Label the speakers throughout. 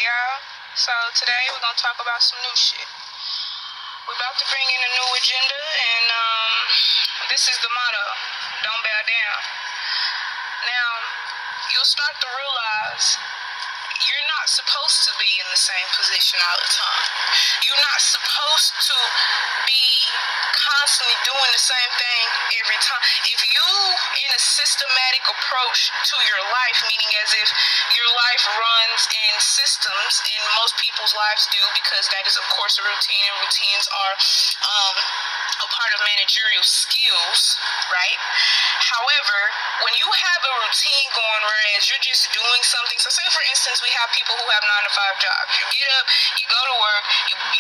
Speaker 1: y'all. So today we're gonna talk about some new shit. We're about to bring in a new agenda, and this is the motto: don't bow down. Now, you'll start to realize you're not supposed to be in the same position all the time. You're not supposed to be constantly doing the same thing every time. If you in a systematic approach to your life, meaning as if your life runs in systems, and most people's lives do, because that is of course a routine, and routines are a part of managerial skills, right? However, when you have a routine going, whereas you're just doing something, so say for instance we have people who have 9-to-5 jobs. You get up, you go to work,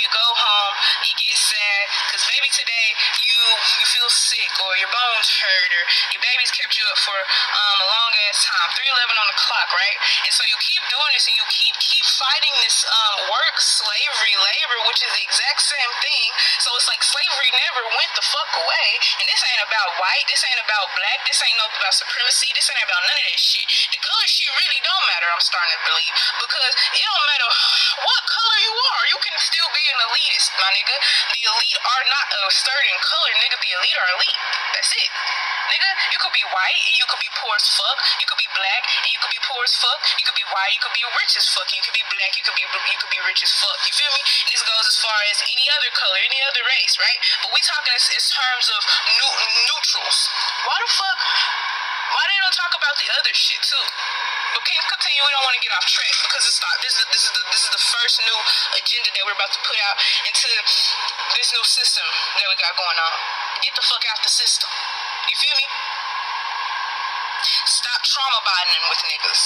Speaker 1: you go home, you get sad because maybe today you feel sick, or your bones hurt, or your baby's kept you up for a long ass time, 3:11 on the clock, right? And so you keep doing this, and you keep fighting this work, slavery, labor, which is the exact same thing. So it's like slavery never went the fuck away. And this ain't about white, this ain't about black, this ain't no about supremacy, this ain't about none of that shit. The color shit really don't matter, I'm starting to believe, because it don't matter what color you are, you can still be an elitist, my nigga. The elite are not a certain color, nigga. The elite are elite. That's it. Nigga, you could be white and you could be poor as fuck. You could be black and you could be poor as fuck. You could be white, you could be rich as fuck. You could be black, you could be rich as fuck. You feel me? And this goes as far as any other color, any other race, right? But we talking as terms of neutrals. Why the fuck? Why they don't talk about the other shit too? But can continue. We don't want to get off track because it's not. This is the first new agenda that we're about to put out into this new system that we got going on. Get the fuck out the system. You feel me? Stop trauma bonding with niggas.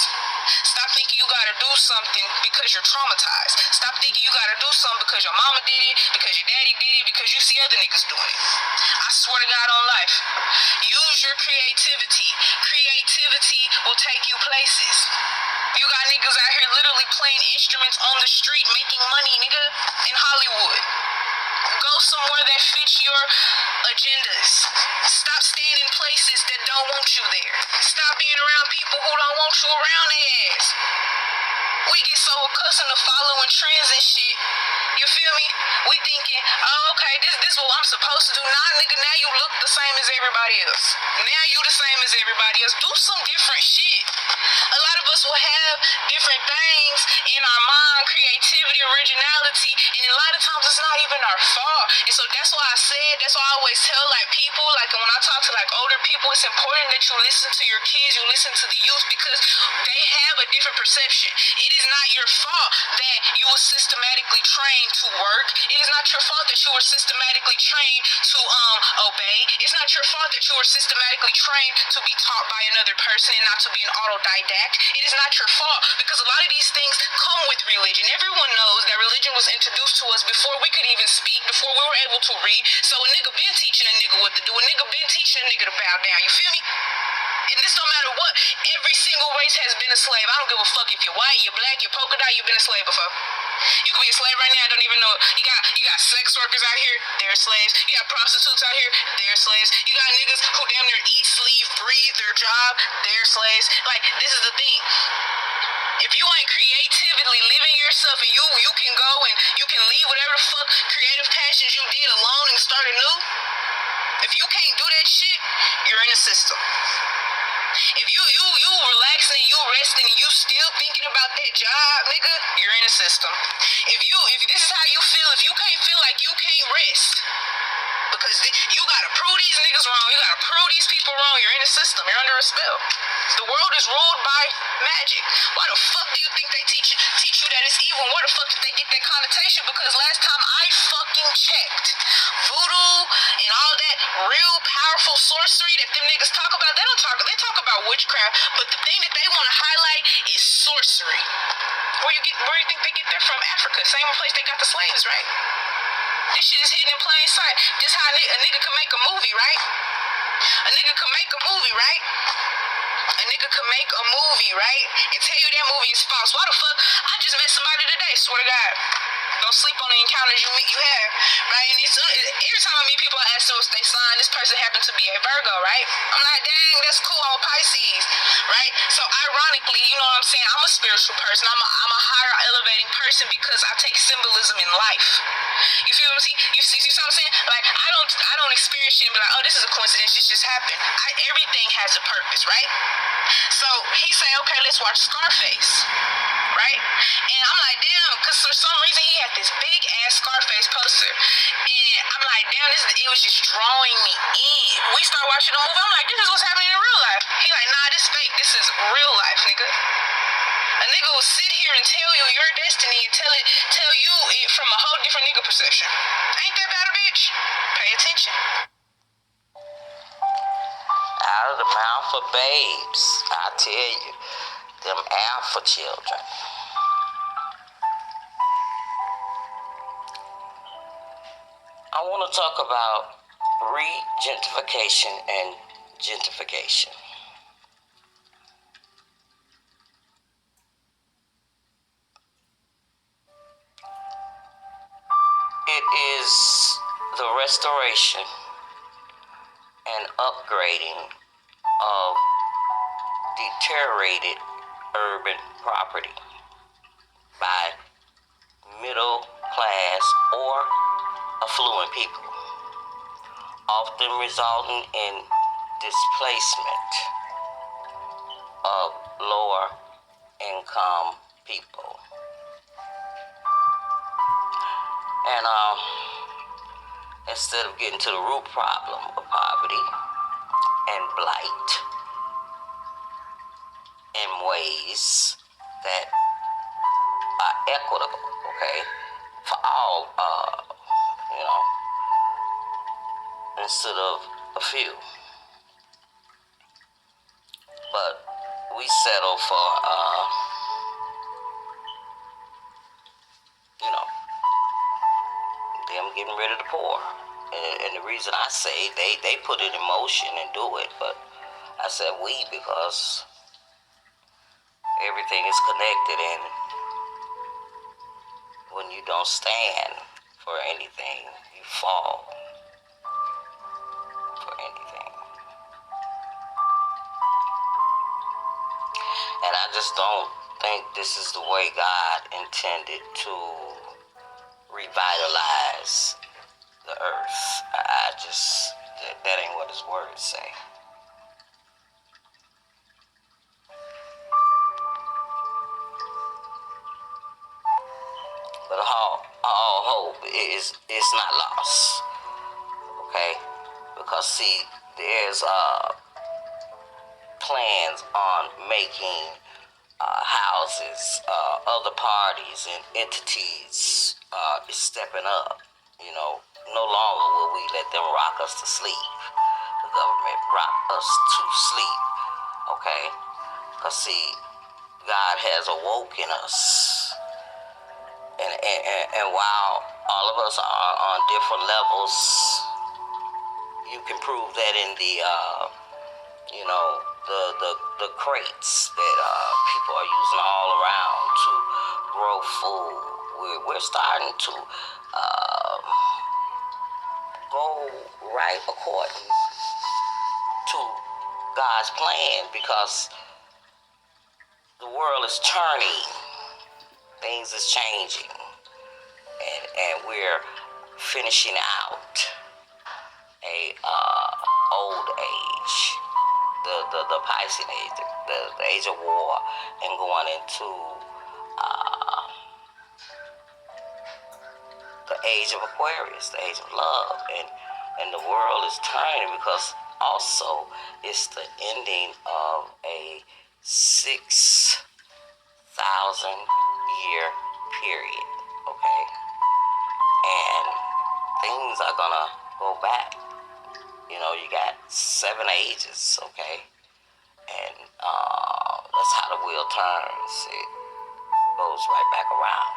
Speaker 1: Stop thinking you gotta do something because you're traumatized. Stop thinking you gotta do something because your mama did it, because your daddy did it, because you see other niggas doing it. I swear to God on life. Use your creativity. Creativity will take you places. You got niggas out here literally playing instruments on the street, making money, nigga, in Hollywood. Go somewhere that fits your agendas. Stop staying in places that don't want you there. Stop being around people who don't want you around their ass. We get so accustomed to following trends and shit. You feel me? We thinking, oh, okay, this is what I'm supposed to do. Nah, nigga, now you look the same as everybody else. Now you the same as everybody else. Do some different shit. A lot of us will have different things in our mind, creativity, originality, and a lot of times it's not even our fault. And so that's why I always tell like people, like when I talk to like older people, it's important that you listen to your kids, you listen to the youth, because they have a different perception. It is not your fault that you were systematically trained to work. It is not your fault that you were systematically trained to obey. It's not your fault that you were systematically trained to be taught by another person and not to be an autodidact. It is not your fault, because a lot of these things come with religion. Everyone knows that religion was introduced to us before we could even speak, before we were able to read. So a nigga been teaching a nigga what to do. A nigga been teaching a nigga to bow down. You feel me? And this don't matter what. Every single race has been a slave. I don't give a fuck if you're white, you're black, you're polka dot, you've been a slave before. You could be a slave right now, I don't even know it. You got sex workers out here, they're slaves. You got prostitutes out here, they're slaves. You got niggas who damn near eat, sleep, breathe their job, they're slaves. Like, this is the thing. If you ain't creatively living yourself, and you can go and you can leave whatever the fuck creative passions you did alone and start anew, if you can't do that shit, you're in a system. If you relaxing and you resting and you still thinking about that job, nigga, you're in a system. If this is how you feel, if you can't feel like you can't rest, because you gotta prove these niggas wrong, you gotta prove these people wrong, you're in a system, you're under a spell. The world is ruled by magic. Why the fuck do you think they teach you that it's evil? Where the fuck did they get that connotation? Because last time I fucking checked, voodoo and all that real powerful sorcery that them niggas talk about, they talk about witchcraft, but the thing that they want to highlight is sorcery. Where you think they get that from? Africa, same place they got the slaves, right? This shit is hidden in plain sight. This how a nigga can make a movie, right? A nigga can make a movie, right? A nigga can make a movie, right? And tell you that movie is false. Why the fuck? I just met somebody today, swear to God. Don't sleep on the encounters you have, right? And every time I meet people, I ask them what's they sign. This person happened to be a Virgo, right? I'm like, dang, that's cool. I'm a Pisces, right? So ironically, you know what I'm saying? I'm a spiritual person. I'm a higher elevating person because I take symbolism in life. You feel what I'm saying? You see what I'm saying? Like I don't experience shit and be like, oh, this is a coincidence. This just happened. Everything has a purpose, right? So he say, okay, let's watch Scarface, right? And I'm like, damn, because for some reason he had this big ass Scarface poster, and I'm like, damn, it was just drawing me in. We start watching the movie. I'm like, this is what's happening in real life. He like, nah, this fake. This is real life, nigga. A nigga will sit here and tell you your destiny and tell you it from a whole different nigga perception. Ain't that bad a bitch? Pay attention.
Speaker 2: Out of the mouth of babes, I tell you, them alpha children. I want to talk about re-gentrification and gentrification. It is the restoration and upgrading of deteriorated urban property by middle class or affluent people, often resulting in displacement of lower income people. And instead of getting to the root problem of poverty and blight in ways that are equitable, okay, for all, instead of a few. But we settle for, them getting rid of the poor. And the reason I say they put it in motion and do it, but I said we because everything is connected, and when you don't stand for anything, you fall for anything. And I just don't think this is the way God intended to revitalize the earth. That ain't what his words say. But all hope is not lost, okay? Because see, there's plans on making houses, other parties and entities is stepping up. No longer will we let them rock us to sleep. The government rock us to sleep, okay? Because see, God has awoken us. And while all of us are on different levels, you can prove that in the the crates that people are using all around to grow food. We're starting to go right according to God's plan, because the world is turning, things is changing, and we're finishing out a old age, the Piscean age, the age of war, and going into the age of Aquarius, the age of love, and the world is turning because also it's the ending of a 6,000-year period, okay? And things are gonna go back. You got 7 ages, okay? And that's how the wheel turns. It goes right back around.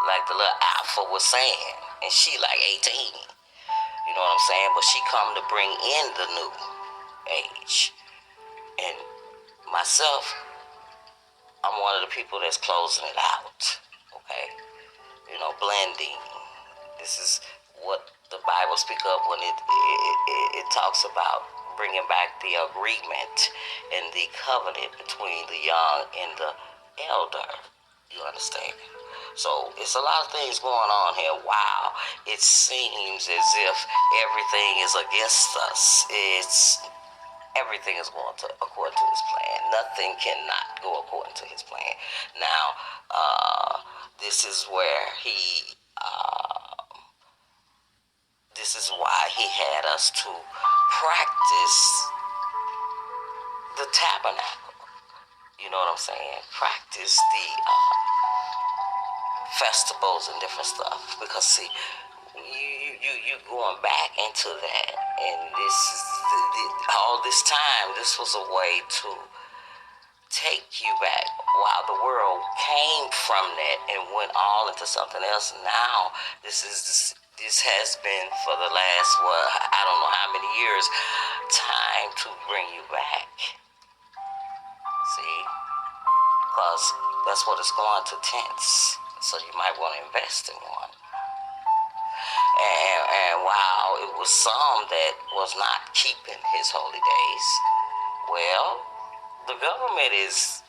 Speaker 2: Like the little alpha was saying, and she like 18. You know what I'm saying? But she come to bring in the new age. And myself, I'm one of the people that's closing it out, okay? blending. This is what the Bible speaks of when it talks about bringing back the agreement and the covenant between the young and the elder. You understand? So it's a lot of things going on here. Wow, it seems as if everything is against us. Everything is going to according to his plan. Nothing cannot go according to his plan. Now, this is where this is why he had us to practice the tabernacle. You know what I'm saying? Practice the festivals and different stuff. Because see, you going back into that, and this is all this time. This was a way to take you back while the world came from that and went all into something else. Now this has been for the last I don't know how many years, time to bring you back. See, because that's what it's going to tents. So you might want to invest in one. And while it was some that was not keeping his holy days, well, the government is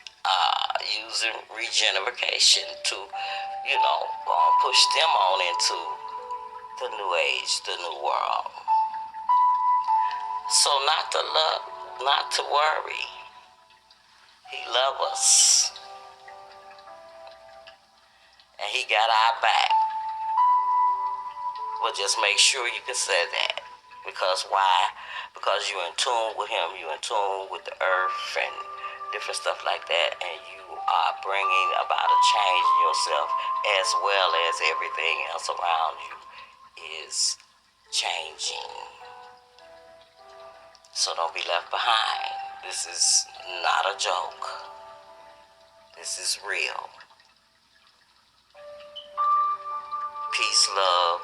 Speaker 2: using regeneration to, push them on into the new age, the new world. So not to worry. He loves us. And he got our back. But just make sure you can say that. Because why? Because you're in tune with him. You're in tune with the earth and different stuff like that. And you are bringing about a change in yourself as well as everything else around you is changing. So don't be left behind. This is not a joke. This is real. Peace, love,